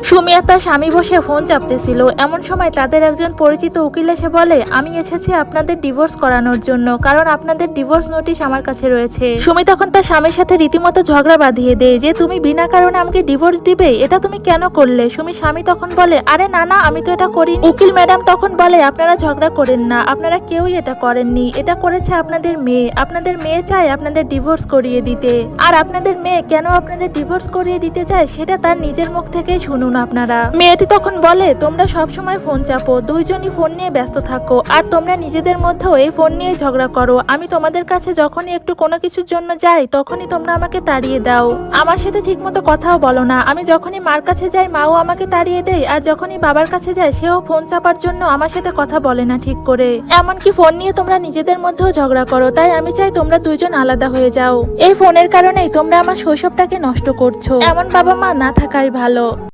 সুমি আর তার স্বামী বসে ফোন চাপতেছিল। এমন সময় তাদের একজন পরিচিত উকিল এসে বলে, আমি এসেছি আপনাদের ডিভোর্স করানোর জন্য, কারণ আপনাদের ডিভোর্স নোটিশ আমার কাছে রয়েছে। সুমি তখন তার স্বামীর সাথে রীতিমতো ঝগড়া বাঁধিয়ে দেয় যে তুমি বিনা কারণে আমাকে ডিভোর্স দিবে, এটা তুমি কেন করলে? সুমি স্বামী তখন বলে, আরে না না, আমি তো এটা করিনি। উকিল ম্যাডাম তখন বলে, আপনারা ঝগড়া করেন না, আপনারা কেউই এটা করেননি, এটা করেছে আপনাদের মেয়ে। আপনাদের মেয়ে চায় আপনাদের ডিভোর্স করিয়ে দিতে, আর আপনাদের মেয়ে কেন আপনাদের ডিভোর্স করিয়ে দিতে চায় সেটা তার নিজের মুখ থেকেই শুনুন আপনারা। মেয়েটি তখন বলে, তোমরা সব সময় ফোন চাপো, দুইজনই ফোন নিয়ে ব্যস্ত থাকো, আর তোমরা নিজেদের মধ্যেও এই ফোন নিয়ে ঝগড়া করো। আমি তোমাদের কাছে যখনই একটু কোনো কিছুর জন্য যাই তখনই তোমরা আমাকে তাড়িয়ে দাও, আমার সাথে ঠিকমতো কথাও বলো না। আমি যখনই মার কাছে যাই মাও আমাকে তাড়িয়ে দেয়, আর যখনই বাবার কাছে যাই সেও ফোন চাপার জন্য আমার সাথে কথা বলে না ঠিক করে। এমনকি ফোন নিয়ে তোমরা নিজেদের মধ্যেও ঝগড়া করো, তাই আমি চাই তোমরা দুইজন আলাদা হয়ে যাও। এই ফোনের কারণেই তোমরা আমার শৈশবটাকে নষ্ট করছো। এমন বাবা মা না থাকাই ভালো।